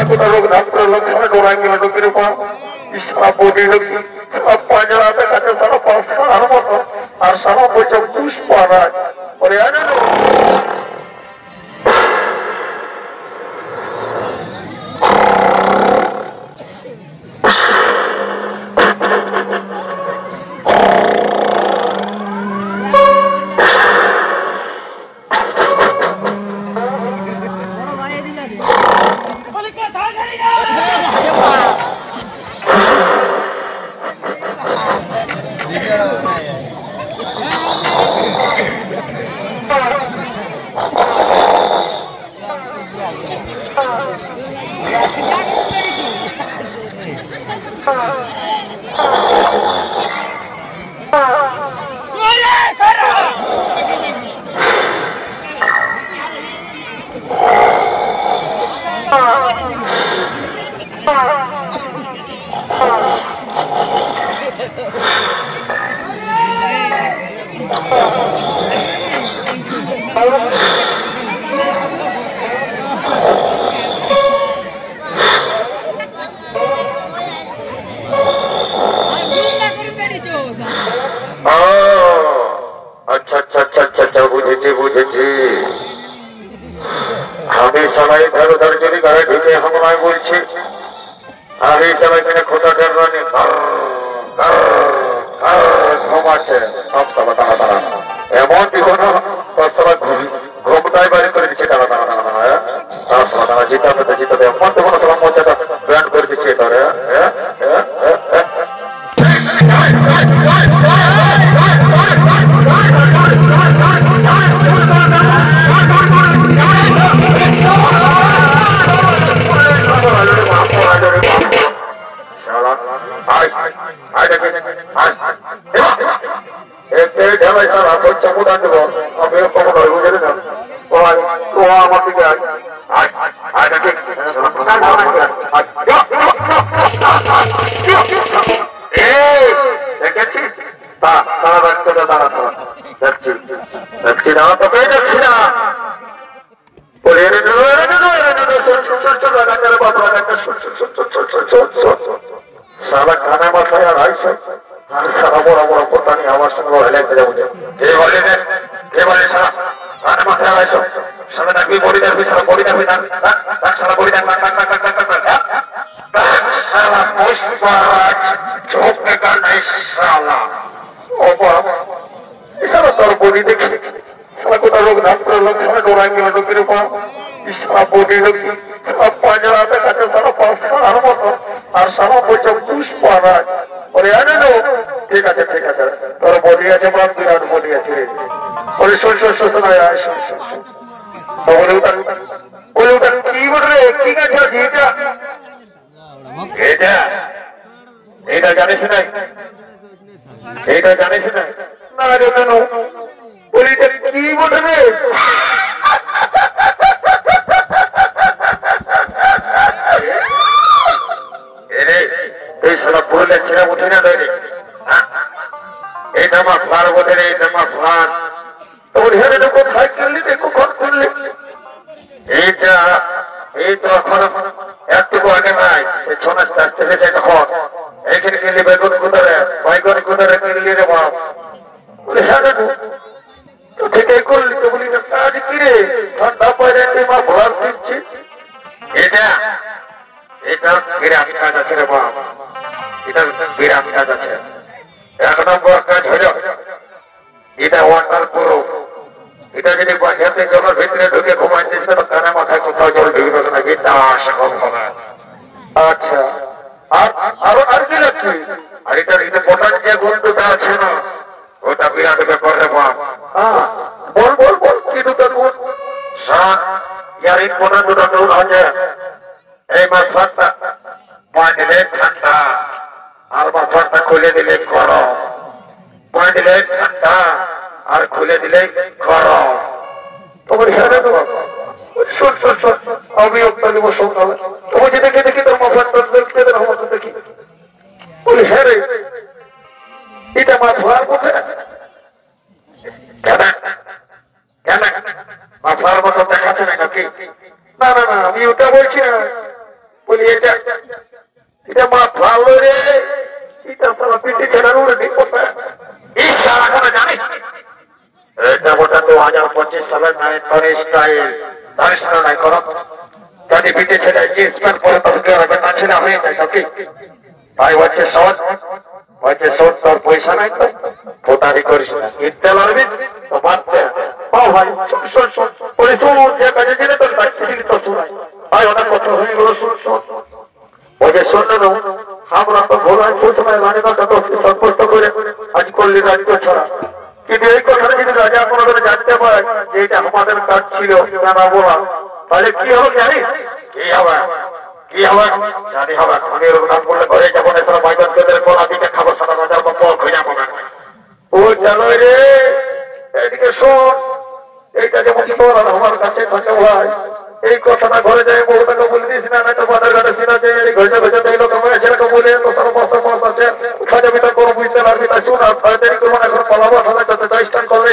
কোথা রঘুনাথ লক্ষণ ডোরাই গেল লোকের উপর সারা বডি লোকি সারা পাঁজরাতে কাছে সারা পাঁচ খাওয়ার মতো আর সারা বছর পুষ্প আনায় ওরে বলি এটা এটা মা ভালো রে এটা সারা পিটি ছেড়ার উড়ে ঠিক করতে এই সারা করে জানিস এটা গোটা 2025 সালের স্টাইল জানিস না নাই করো যদি পিটি ছেড়ে জিন্স প্যান্ট পরে তোকে বেটা ছেড়া হয়ে যায় তোকে তাই হচ্ছে শোধ তোর পয়সা নাই তো ফোটারি করিস না কিনতে পারবি তো বাঁধতে পাও ভাই শোন যে কাজে দিলে তোর ডাক্তারি তো শোনাই ভাই ওটা কত হয়ে গেল শোন ওই যে শুনলেন আমরা তো ভোলাই সময় রানী মাতা তো সন্তুষ্ট করে আজ করলি রাজ্য ছাড়া কিন্তু এই কথাটা যদি রাজা কোনোদিন জানতে পারে যে এটা আমাদের কাজ ছিল না বলা তাহলে কি হবে জানিস কি হবে জানি হবে আমি রঘুনাথ বললে ঘরে যাবো না সারা বাইবেল তোদের কলা দিকে খাবো সারা রাজার মতো খুঁজে যাবো না ও জানো রে এদিকে শোন এইটা যেমন তোর আমার কাছে থাকে ভাই এই কথাটা ঘরে যায় বহুটাকে বলে দিস না তো বাজার ঘাটে সিনা যে ঘষে এই লোক আমার ছেলেকে বলে তো সারা মাস আছে উঠা যাবি তো কোনো বুঝতে পারবি না শোন আর দেরি করবো না এখন পালাবো সবাই যাতে স্টার্ট করলে